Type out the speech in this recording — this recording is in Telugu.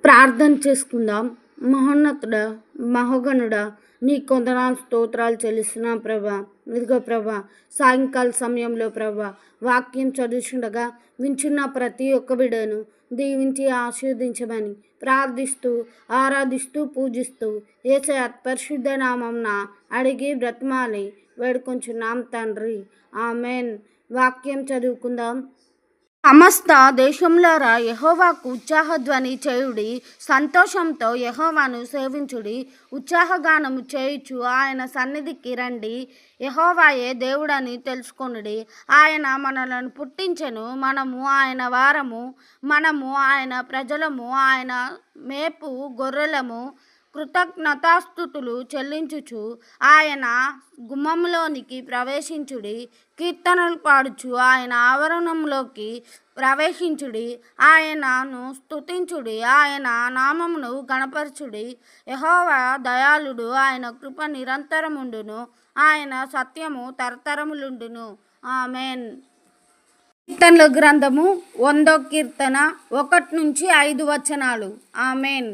ప్రార్థన చేసుకుందాం. మహోన్నతుడా, మహోగణుడా, నీ కొందనాలు స్తోత్రాలు చెల్లిస్తున్నాం ప్రభా. ఇదిగో ప్రభా, సాయంకాల సమయంలో ప్రభా వాక్యం చదువుచుండగా వింటున్న ప్రతి ఒక్క బిడ్డను దీవించి ఆశీర్వదించమని ప్రార్థిస్తూ ఆరాధిస్తూ పూజిస్తూ యేసయ్య పరిశుద్ధ నామంన అడిగి బ్రతిమాలి వేడుకొంచున్నాం తండ్రి. ఆమెన్. వాక్యం చదువుకుందాం. సమస్త దేశంలోరా యెహోవాకు ఉత్సాహధ్వని చేయుడి, సంతోషంతో యెహోవాను సేవించుడి, ఉత్సాహగానము చేయుచు ఆయన సన్నిధికి రండి. యెహోవాయే దేవుడని తెలుసుకొనుడి. ఆయన మనలను పుట్టించెను, మనము ఆయన వారము, మనము ఆయన ప్రజలము, ఆయన మేపు గొర్రెలము. కృతజ్ఞతాస్తుతులు చెల్లించుచు ఆయన గుమ్మంలోనికి ప్రవేశించుడి, కీర్తనలు పాడుచు ఆయన ఆవరణంలోకి ప్రవేశించుడి. ఆయనను స్తుతించుడి, ఆయన నామమును గణపరచుడి. యెహోవా దయాళుడు, ఆయన కృప నిరంతరముండును, ఆయన సత్యము తరతరములుండును. ఆమెన్. కీర్తనల గ్రంథము 100వ కీర్తన 1-5 వచనాలు. ఆమెన్.